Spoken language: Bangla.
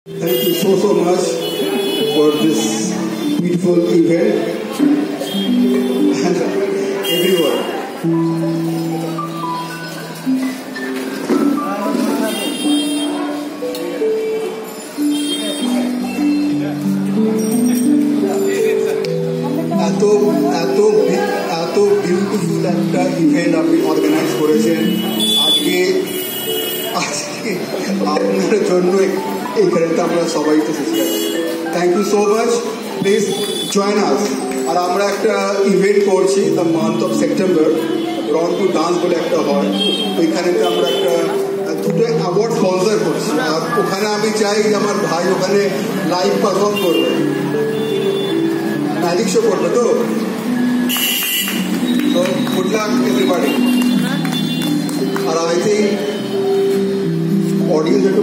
Thank you so much for this beautiful event and everyone. এত এত এত বিউটিফুল একটা ইভেন্ট আপনি অর্গানাইজ করেছেন আজকে আজকে আপনার জন্য এইখানে তো আমরা সবাই তো এসেছি। Thank you so much, please join us. আর আমরা একটা ইভেন্ট করছি the month of September, run to dance বলে একটা হয়, ওইখানে আমরা একটা দুটো অ্যাওয়ার্ড স্পন্সর করছি। আর ওখানে আমি চাই যে আমার ভাই ওখানে লাইভ পারফর্ম করবে, ম্যাজিক শো করবে। তো গুড লাক এভরিবডি। আর আই থিঙ্ক অডিয়েন্স একটু